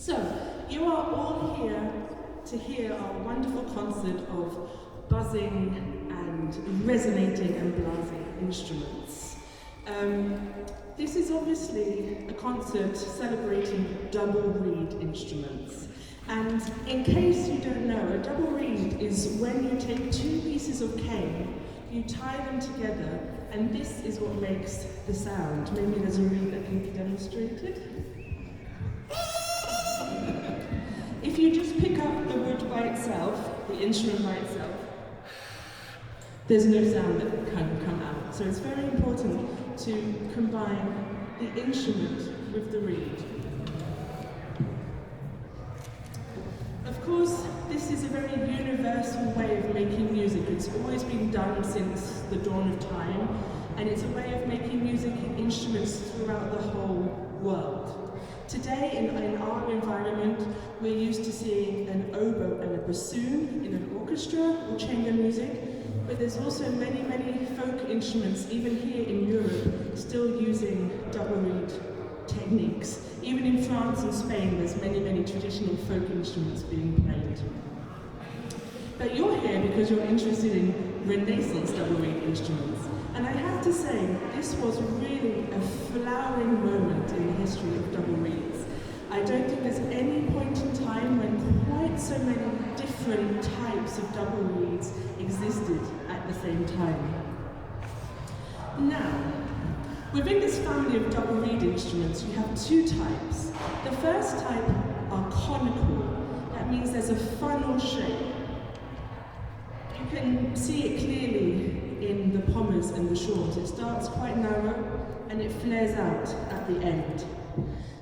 So, you are all here to hear our wonderful concert of buzzing and resonating and blasing instruments. This is obviously a concert celebrating double reed instruments. And in case you don't know, a double reed is when you take two pieces of cane, you tie them together, and this is what makes the sound. Maybe there's a reed that can be demonstrated. If you just pick up the wood by itself, the instrument by itself, there's no sound that can come out. So it's very important to combine the instrument with the reed. Of course, this is a very universal way of making music. It's always been done since the dawn of time, and it's a way of making music in instruments throughout the whole world. Today, in our environment, we're used to seeing an oboe and a bassoon in an orchestra or chamber music, but there's also many, many folk instruments, even here in Europe, still using double reed techniques. Even in France and Spain, there's many, many traditional folk instruments being played. But you're here because you're interested in Renaissance double reed instruments. And I have to say, this was really a flowering moment in the history of double reeds. I don't think there's any point in time when quite so many different types of double reeds existed at the same time. Now, within this family of double reed instruments, you have two types. The first type are conical. That means there's a funnel shape. You can see it clearly in the pommers and the shawms. It starts quite narrow and it flares out at the end.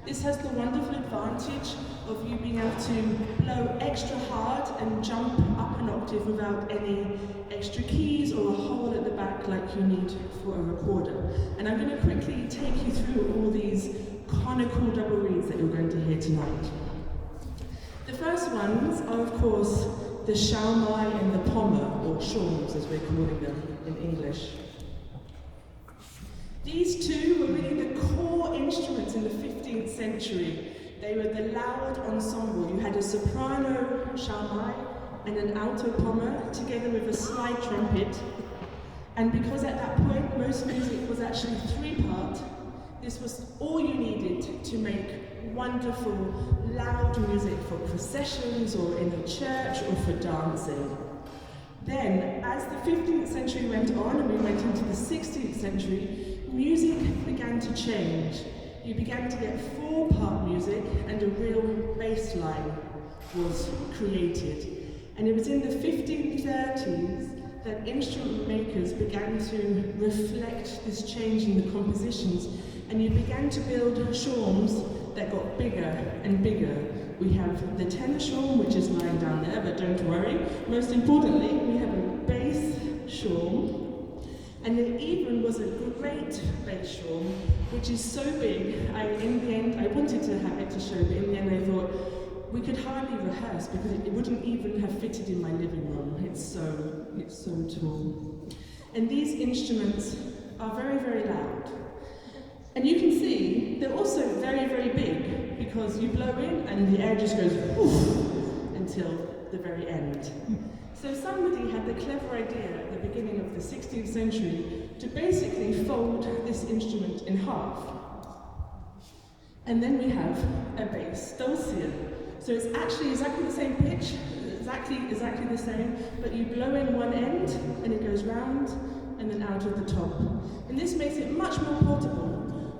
This has the wonderful advantage of you being able to blow extra hard and jump up an octave without any extra keys or a hole at the back like you need for a recorder. And I'm going to quickly take you through all these conical double reeds that you're going to hear tonight. The first ones are, of course, the Shawm and the pommer, or shawms as we're calling them in English. These two were really the core instruments in the 15th century. They were the loud ensemble. You had a soprano Shawm and an alto pommer together with a slide trumpet. And because at that point most music was actually three-part, this was all you needed to make wonderful, loud music for processions or in a church or for dancing. Then, as the 15th century went on and we went into the 16th century, music began to change. You began to get four-part music and a real bass line was created. And it was in the 1530s that instrument makers began to reflect this change in the compositions, and you began to build shawms that got bigger and bigger. We have the tenor shawm, which is lying down there, but don't worry. Most importantly, we have a bass shawm, and there even was a great bass shawm, which is so big. In the end, I wanted to have it to show, but in the end I thought we could hardly rehearse because it wouldn't even have fitted in my living room. It's so tall. And these instruments are very, very loud. And you can see they're also very, very big because you blow in and the air just goes whoosh until the very end. So somebody had the clever idea at the beginning of the 16th century to basically fold this instrument in half. And then we have a bass Dulcian. So it's actually exactly the same pitch, exactly the same, but you blow in one end and it goes round and then out of the top. And this makes it much more portable,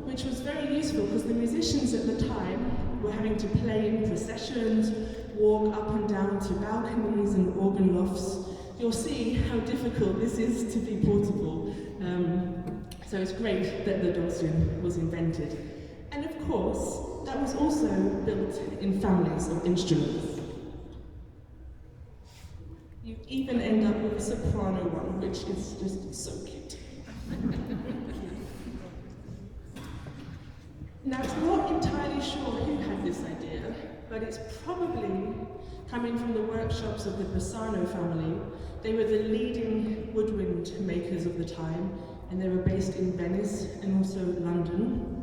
which was very useful because the musicians at the time were having to play in processions, walk up and down to balconies and organ lofts. You'll see how difficult this is to be portable. So it's great that the Dulcian was invented. And of course, that was also built in families of instruments. You even end up with a soprano one, which is just so cute. Now, it's not entirely sure who had this idea, but it's probably coming from the workshops of the Brezavšček family. They were the leading woodwind makers of the time, and they were based in Venice and also London.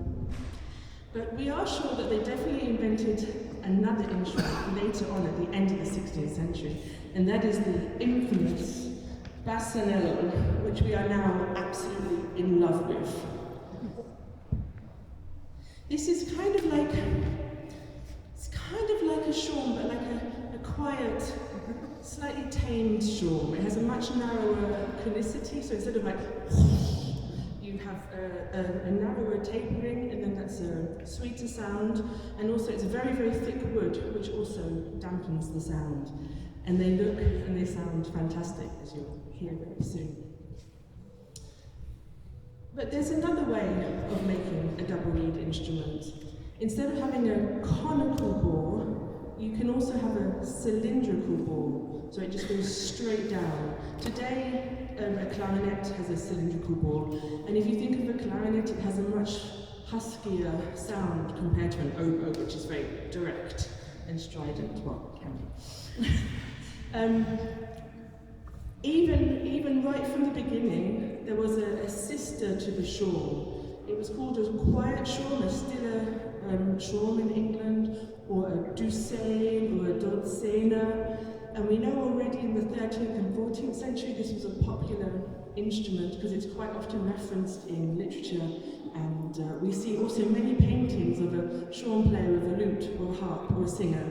But we are sure that they definitely invented another instrument later on at the end of the 16th century, and that is the infamous Bassanello, which we are now absolutely in love with. This is kind of like a Shawm, but like a quiet, slightly tamed Shawm. It has a much narrower conicity, so instead of like you have a narrower tapering, and then that's a sweeter sound, and also it's a very, very thick wood, which also dampens the sound. And they look and they sound fantastic, as you'll hear very soon. But there's another way of making a double reed instrument. Instead of having a conical bore, you can also have a cylindrical bore, so it just goes straight down. Today, a clarinet has a cylindrical bore, and if you think of a clarinet, it has a much huskier sound compared to an oboe, which is very direct and strident. Well, it can be. Even right from the beginning, there was a sister to the Shawm. It was called a quiet Shawm, a stiller Shawm in England, or a Douçaine, or a Dulcian. And we know already in the 13th and 14th century this was a popular instrument because it's quite often referenced in literature, and we see also many paintings of a Shawm player with a lute or a harp or a singer.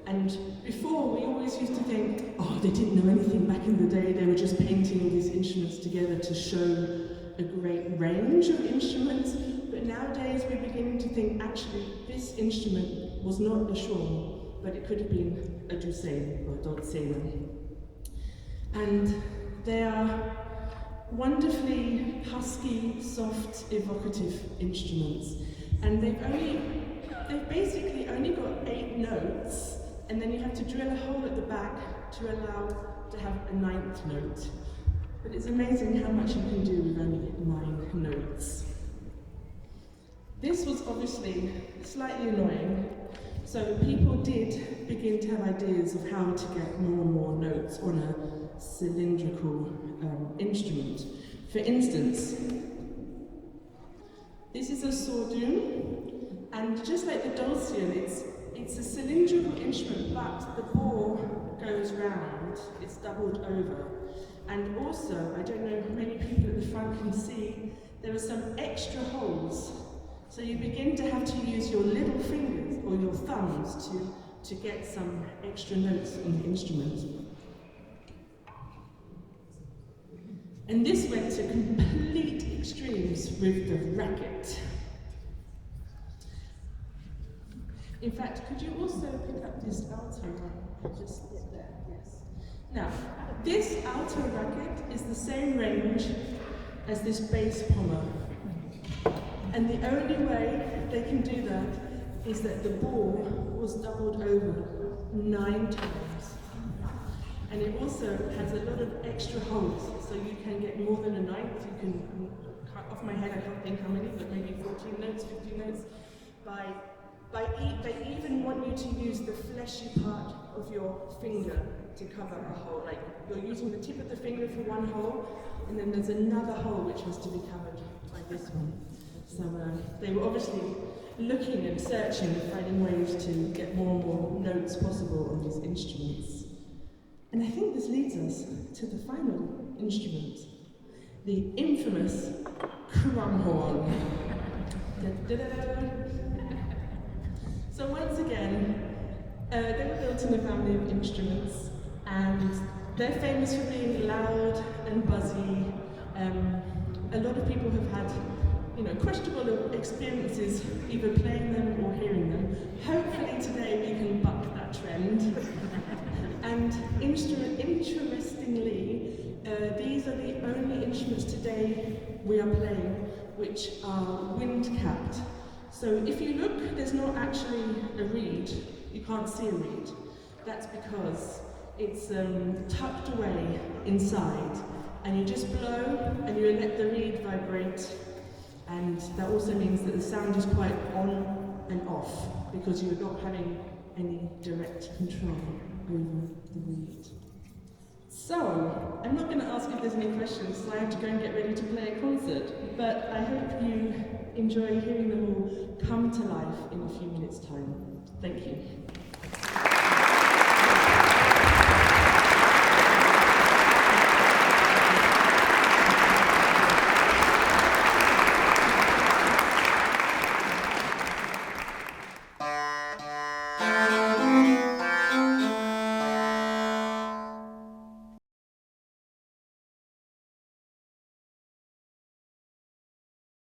And before, we always used to think, oh, they didn't know anything back in the day, they were just painting all these instruments together to show a great range of instruments. But nowadays, we're beginning to think, actually, this instrument was not a Shawm, but it could have been a Douçaine or a Dulcian. And they are wonderfully husky, soft, evocative instruments. And they've basically only got 8 notes, and then you have to drill a hole at the back to allow to have a 9th note. But it's amazing how much you can do with only 9 notes. This was obviously slightly annoying, so people did begin to have ideas of how to get more and more notes on a cylindrical instrument. For instance, this is a sordun, and just like the Dulcian, it's a cylindrical instrument, but the bore goes round, it's doubled over. And also, I don't know if many people at the front can see, there are some extra holes. So you begin to have to use your little fingers or your thumbs to get some extra notes on the instrument. And this went to complete extremes with the racket. In fact, could you also pick up this alto one? Just there, yes. Now, this alto racket is the same range as this bass pommer. And the only way they can do that is that the bore was doubled over 9 times. And it also has a lot of extra holes, so you can get more than a 9th. You can, off my head I can't think how many, but maybe 14 notes, 15 notes. They even want you to use the fleshy part of your finger to cover a hole. Like, you're using the tip of the finger for one hole, and then there's another hole which has to be covered by this one. So they were obviously looking and searching and finding ways to get more and more notes possible on these instruments. And I think this leads us to the final instrument, the infamous Crumhorn. So once again, they were built in a family of instruments, and they're famous for being loud and buzzy. A lot of people have had, questionable experiences either playing them or hearing them. Hopefully today we can buck that trend. And interestingly, these are the only instruments today we are playing which are wind-capped. So if you look, there's not actually a reed. You can't see a reed. That's because it's tucked away inside, and you just blow and you let the reed vibrate, and that also means that the sound is quite on and off because you're not having any direct control over the reed. So, I'm not going to ask if there's any questions, so I have to go and get ready to play a concert, but I hope you enjoy hearing them all come to life in a few minutes' time. Thank you.